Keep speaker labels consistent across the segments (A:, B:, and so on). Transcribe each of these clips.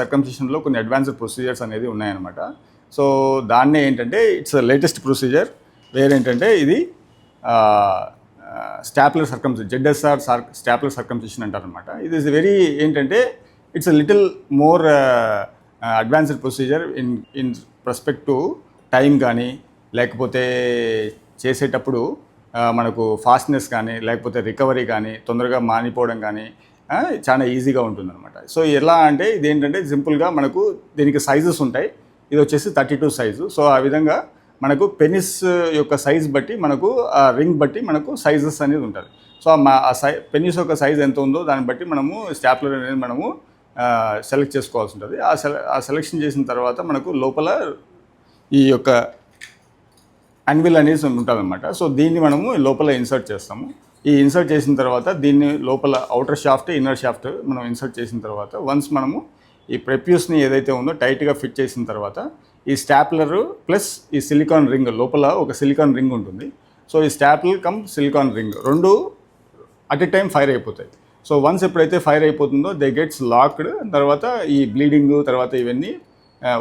A: సర్కంసిషన్లో కొన్ని advanced procedures అనేది ఉన్నాయన్నమాట. సో దాన్నే ఏంటంటే ఇట్స్ లేటెస్ట్ ప్రొసీజర్. వేరేంటంటే ఇది stapler circumcision, ZSR stapler circumcision అంటారనమాట. ఇది ఇస్ వెరీ ఏంటంటే it's little more advanced procedure in respect to time కానీ, లేకపోతే చేసేటప్పుడు మనకు ఫాస్ట్నెస్ కానీ, లేకపోతే రికవరీ కానీ, తొందరగా మానిపోవడం కానీ చాలా ఈజీగా ఉంటుందన్నమాట. సో ఎలా అంటే ఇదేంటంటే సింపుల్గా మనకు దీనికి సైజెస్ ఉంటాయి. ఇది వచ్చేసి 32 సైజు. సో ఆ విధంగా మనకు పెనిస్ యొక్క సైజ్ బట్టి మనకు ఆ రింగ్ బట్టి మనకు సైజెస్ అనేది ఉంటుంది. సో పెనిస్ యొక్క సైజ్ ఎంత ఉందో దాన్ని బట్టి మనము స్టాప్లర్ అనేది మనము సెలెక్ట్ చేసుకోవాల్సి ఉంటుంది. ఆ సెలెక్షన్ చేసిన తర్వాత మనకు లోపల ఈ యొక్క అన్విల్ అనేది ఉంటుందన్నమాట. సో దీన్ని మనము లోపల ఇన్సర్ట్ చేస్తాము. ఈ ఇన్సర్ట్ చేసిన తర్వాత దీన్ని లోపల అవుటర్ షాఫ్ట్, ఇన్నర్ షాఫ్ట్ మనం ఇన్సర్ట్ చేసిన తర్వాత వన్స్ మనము ఈ ప్రెప్యూస్ని ఏదైతే ఉందో టైట్గా ఫిట్ చేసిన తర్వాత ఈ స్టాప్లర్ ప్లస్ ఈ సిలికాన్ రింగ్, లోపల ఒక సిలికాన్ రింగ్ ఉంటుంది. సో ఈ స్టాప్లర్ కమ్ సిలికాన్ రింగ్ రెండు అట్ ఎ టైం ఫైర్ అయిపోతాయి. సో వన్స్ ఎప్పుడైతే ఫైర్ అయిపోతుందో దే గెట్స్ లాక్డ్, తర్వాత ఈ బ్లీడింగ్ తర్వాత ఇవన్నీ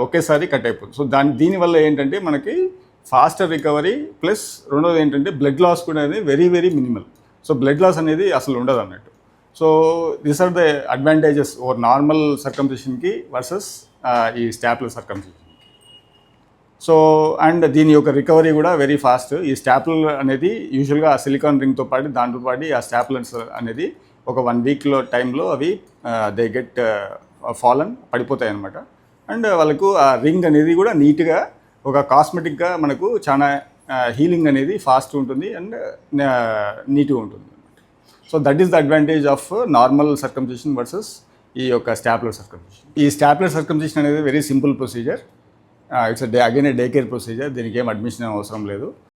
A: ఒకేసారి కట్ అయిపోతుంది. సో దీనివల్ల ఏంటంటే మనకి ఫాస్టర్ రికవరీ ప్లస్ రెండోది ఏంటంటే బ్లడ్ లాస్ కూడా అనేది very very minimal. So blood loss అనేది అసలు ఉండదు అన్నట్టు. So these are the advantages over normal సర్కంసిషన్కి వర్సెస్ ఈ స్టాప్లర్ సర్కంసిషన్. సో అండ్ దీని యొక్క రికవరీ కూడా వెరీ ఫాస్ట్. ఈ స్టాప్లర్ అనేది యూజువల్గా ఆ సిలికాన్ రింగ్తో పాటు దాంతో పాటు ఆ స్టాప్లర్స్ అనేది ఒక 1 వీక్లో టైంలో అవి దే గెట్ ఫాలన్ పడిపోతాయి అన్నమాట. అండ్ వాళ్ళకు ఆ రింగ్ అనేది కూడా నీట్గా ఒక కాస్మెటిక్గా మనకు చాలా హీలింగ్ అనేది ఫాస్ట్ ఉంటుంది అండ్ నీట్గా ఉంటుంది. So that is the advantage of normal circumcision versus ఈ యొక్క స్టాప్లర్ సర్కంసిషన్. ఈ స్టాప్లర్ సర్కంసిషన్ అనేది very simple procedure. It's again day care procedure. దీనికి ఏం అడ్మిషన్ అవసరం లేదు.